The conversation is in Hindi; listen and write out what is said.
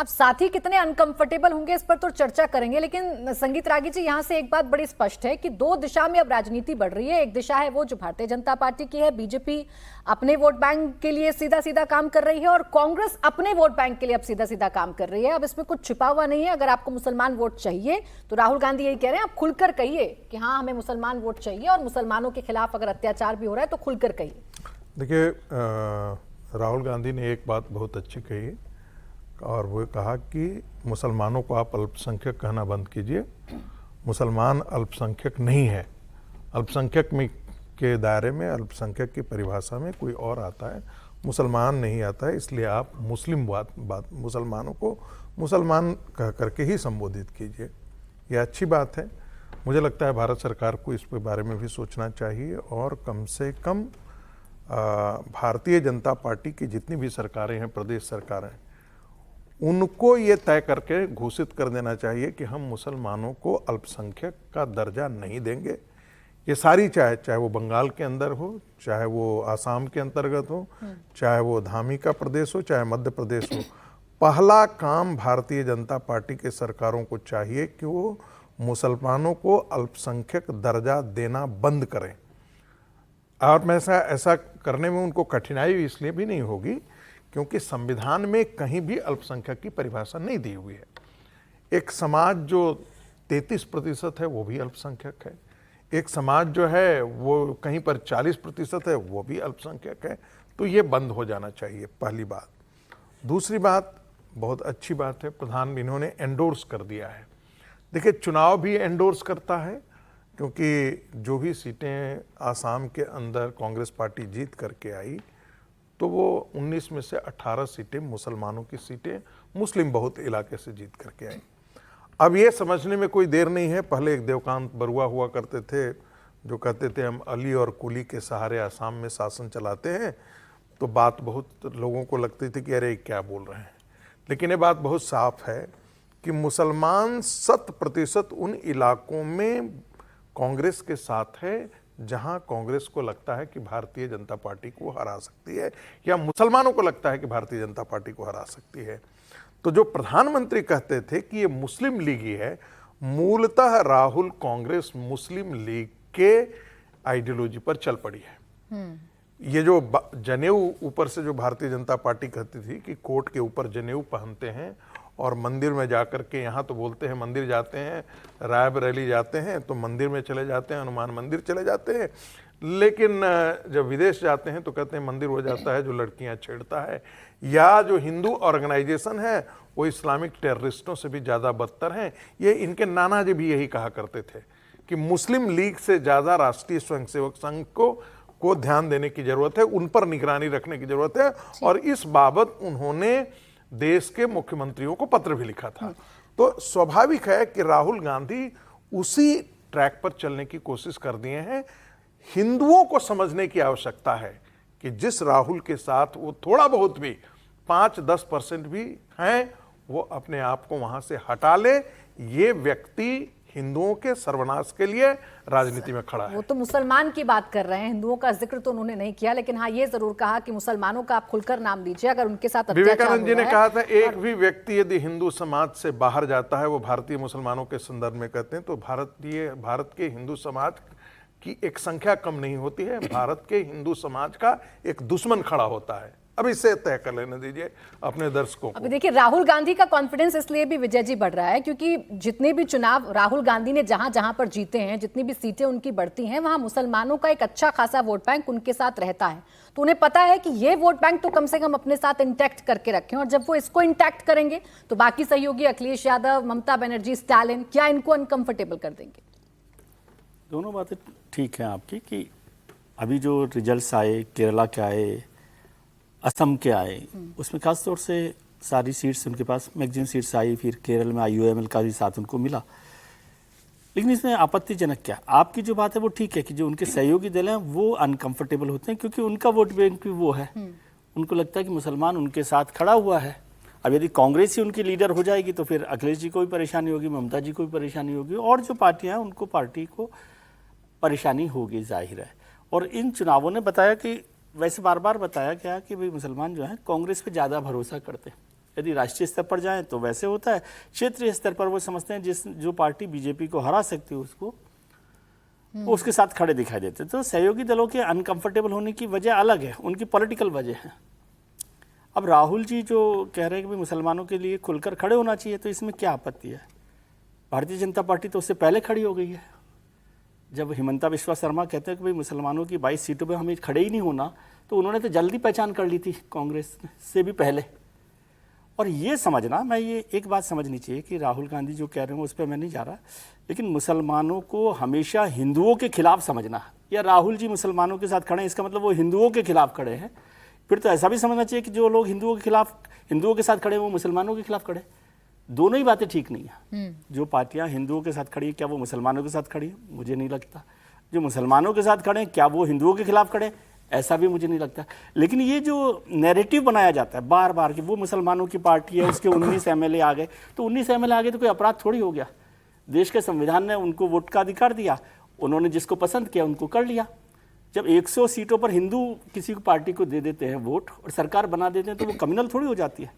अब साथी कितने अनकंफर्टेबल होंगे इस पर तो चर्चा करेंगे, लेकिन संगीत रागी जी, यहां से एक बात बड़ी स्पष्ट है कि दो दिशा में अब राजनीति बढ़ रही है। एक दिशा है वो जो भारतीय जनता पार्टी की है, बीजेपी अपने वोट बैंक के लिए सीधा सीधा काम कर रही है और कांग्रेस अपने वोट बैंक के लिए अब सीधा सीधा काम कर रही है। अब इसमें कुछ छिपा हुआ नहीं है। अगर आपको मुसलमान वोट चाहिए तो राहुल गांधी यही कह रहे हैं, आप खुलकर कहिए कि हाँ हमें मुसलमान वोट चाहिए, और मुसलमानों के खिलाफ अगर अत्याचार भी हो रहा है तो खुलकर कहिए। देखिए, राहुल गांधी ने एक बात बहुत अच्छी कही और वो कहा कि मुसलमानों को आप अल्पसंख्यक कहना बंद कीजिए। मुसलमान अल्पसंख्यक नहीं है। अल्पसंख्यक में के दायरे में, अल्पसंख्यक की परिभाषा में कोई और आता है, मुसलमान नहीं आता है। इसलिए आप मुस्लिम मुसलमानों को मुसलमान कह करके ही संबोधित कीजिए। ये अच्छी बात है। मुझे लगता है भारत सरकार को इस बारे में भी सोचना चाहिए और कम से कम भारतीय जनता पार्टी की जितनी भी सरकारें हैं, प्रदेश सरकारें, उनको ये तय करके घोषित कर देना चाहिए कि हम मुसलमानों को अल्पसंख्यक का दर्जा नहीं देंगे। ये सारी चाहे वो बंगाल के अंदर हो, चाहे वो आसाम के अंतर्गत हो, चाहे वो धामी का प्रदेश हो, चाहे मध्य प्रदेश हो, पहला काम भारतीय जनता पार्टी के सरकारों को चाहिए कि वो मुसलमानों को अल्पसंख्यक दर्जा देना बंद करें। और मैं ऐसा करने में उनको कठिनाई इसलिए भी नहीं होगी क्योंकि संविधान में कहीं भी अल्पसंख्यक की परिभाषा नहीं दी हुई है। एक समाज जो 33% है वो भी अल्पसंख्यक है, एक समाज जो है वो कहीं पर 40% है वो भी अल्पसंख्यक है। तो ये बंद हो जाना चाहिए, पहली बात। दूसरी बात, बहुत अच्छी बात है, प्रधान इन्होंने एंडोर्स कर दिया है। देखिए, चुनाव भी एंडोर्स करता है क्योंकि जो भी सीटें आसाम के अंदर कांग्रेस पार्टी जीत करके आई तो वो 19 में से 18 सीटें मुसलमानों की सीटें मुस्लिम बहुत इलाके से जीत करके आई। अब ये समझने में कोई देर नहीं है। पहले एक देवकांत बरुआ हुआ करते थे जो कहते थे हम अली और कुली के सहारे आसाम में शासन चलाते हैं, तो बात बहुत लोगों को लगती थी कि अरे क्या बोल रहे हैं। लेकिन ये बात बहुत साफ है कि मुसलमान 100% उन इलाकों में कांग्रेस के साथ है जहां कांग्रेस को लगता है कि भारतीय जनता पार्टी को हरा सकती है, या मुसलमानों को लगता है कि भारतीय जनता पार्टी को हरा सकती है। तो जो प्रधानमंत्री कहते थे कि ये मुस्लिम लीग ही है, मूलतः राहुल कांग्रेस मुस्लिम लीग के आइडियोलॉजी पर चल पड़ी है। ये जो जनेऊ ऊपर से जो भारतीय जनता पार्टी कहती थी कि कोट के ऊपर जनेऊ पहनते हैं और मंदिर में जाकर के, यहाँ तो बोलते हैं मंदिर जाते हैं, रायबरेली जाते हैं तो मंदिर में चले जाते हैं, हनुमान मंदिर चले जाते हैं, लेकिन जब विदेश जाते हैं तो कहते हैं मंदिर हो जाता है जो लड़कियां छेड़ता है, या जो हिंदू ऑर्गेनाइजेशन है वो इस्लामिक टेररिस्टों से भी ज़्यादा बदतर हैं। ये इनके नाना जी भी यही कहा करते थे कि मुस्लिम लीग से ज़्यादा राष्ट्रीय स्वयंसेवक संघ को ध्यान देने की ज़रूरत है, उन पर निगरानी रखने की ज़रूरत है। और इस बाबत उन्होंने देश के मुख्यमंत्रियों को पत्र भी लिखा था। तो स्वाभाविक है कि राहुल गांधी उसी ट्रैक पर चलने की कोशिश कर दिए हैं। हिंदुओं को समझने की आवश्यकता है कि जिस राहुल के साथ वो थोड़ा बहुत भी 5-10% भी हैं, वो अपने आप को वहां से हटा ले। ये व्यक्ति हिंदुओं के सर्वनाश के लिए राजनीति में खड़ा है। वो तो मुसलमान की बात कर रहे हैं, हिंदुओं का जिक्र तो उन्होंने नहीं किया, लेकिन हाँ ये जरूर कहा कि मुसलमानों का आप खुलकर नाम लीजिए अगर उनके साथ अत्याचार हो रहा है। विवेकानंद जी ने कहा था, एक भी व्यक्ति यदि हिंदू समाज से बाहर जाता है, वो भारतीय मुसलमानों के संदर्भ में कहते हैं, तो भारत के हिंदू समाज की एक संख्या कम नहीं होती है, भारत के हिंदू समाज का एक दुश्मन खड़ा होता है। अब इसे तय कर लेने दीजिए अपने दर्शकों को। अभी देखिए, राहुल गांधी का कॉन्फिडेंस इसलिए भी विजय जी बढ़ रहा है क्योंकि जितने भी चुनाव राहुल गांधी ने जहां जहां पर जीते हैं, जितनी भी सीटें उनकी बढ़ती हैं, वहां मुसलमानों का एक अच्छा खासा वोट बैंक उनके साथ रहता है। तो उन्हें पता है कि ये वोट बैंक तो कम से कम अपने साथ इंटैक्ट करके रखें, और जब वो इसको इंटैक्ट करेंगे तो बाकी सहयोगी अखिलेश यादव, ममता बनर्जी, स्टालिन, क्या इनको अनकंफर्टेबल कर देंगे? दोनों बातें ठीक हैं आपकी कि अभी जो रिजल्ट्स आए, केरला के आए, असम के आए, उसमें खास तौर से सारी सीट्स उनके पास मैक्सिमम सीट्स आई, फिर केरल में IUML का भी साथ उनको मिला। लेकिन इसमें आपत्तिजनक क्या, आपकी जो बात है वो ठीक है कि जो उनके सहयोगी दल हैं वो अनकंफर्टेबल होते हैं क्योंकि उनका वोट बैंक भी वो है। उनको लगता है कि मुसलमान उनके साथ खड़ा हुआ है। अब यदि कांग्रेस ही उनकी लीडर हो जाएगी तो फिर अखिलेश जी को भी परेशानी होगी, ममता जी को भी परेशानी होगी, और जो पार्टियाँ हैं उनको, पार्टी को परेशानी होगी, जाहिर है। और इन चुनावों ने बताया कि वैसे बार बार बताया गया कि भाई मुसलमान जो हैं कांग्रेस पे ज़्यादा भरोसा करते हैं। यदि राष्ट्रीय स्तर पर जाएं तो वैसे होता है, क्षेत्रीय स्तर पर वो समझते हैं जो पार्टी बीजेपी को हरा सकती है उसको वो उसके साथ खड़े दिखाई देते। तो सहयोगी दलों के अनकंफर्टेबल होने की वजह अलग है, उनकी पॉलिटिकल वजह है। अब राहुल जी जो कह रहे हैं कि भाई मुसलमानों के लिए खुलकर खड़े होना चाहिए, तो इसमें क्या आपत्ति है? भारतीय जनता पार्टी तो उससे पहले खड़ी हो गई है। जब हिमंता बिस्वा शर्मा कहते हैं कि भाई मुसलमानों की 22 सीटों पे हमें खड़े ही नहीं होना, तो उन्होंने तो जल्दी पहचान कर ली थी कांग्रेस से भी पहले। और ये समझना, मैं ये एक बात समझनी चाहिए कि राहुल गांधी जो कह रहे हैं उस पर मैं नहीं जा रहा, लेकिन मुसलमानों को हमेशा हिंदुओं के खिलाफ समझना, या राहुल जी मुसलमानों के साथ खड़े हैं इसका मतलब वो हिंदुओं के खिलाफ खड़े हैं। फिर तो ऐसा भी समझना चाहिए कि जो लोग हिंदुओं के साथ खड़े हैं वो मुसलमानों के खिलाफ खड़े। दोनों ही बातें ठीक नहीं है। जो पार्टियां हिंदुओं के साथ खड़ी है क्या वो मुसलमानों के साथ खड़ी है? मुझे नहीं लगता। जो मुसलमानों के साथ खड़े हैं क्या वो हिंदुओं के खिलाफ खड़े? ऐसा भी मुझे नहीं लगता। लेकिन ये जो नैरेटिव बनाया जाता है बार बार कि वो मुसलमानों की पार्टी है, उसके 19 एमएलए आ गए, तो 19 एमएलए आ गए तो कोई अपराध थोड़ी हो गया। देश के संविधान ने उनको वोट का अधिकार दिया, उन्होंने जिसको पसंद किया उनको कर लिया। जब 100 सीटों पर हिंदू किसी पार्टी को दे देते हैं वोट और सरकार बना देते हैं तो वो कम्युनल थोड़ी हो जाती है।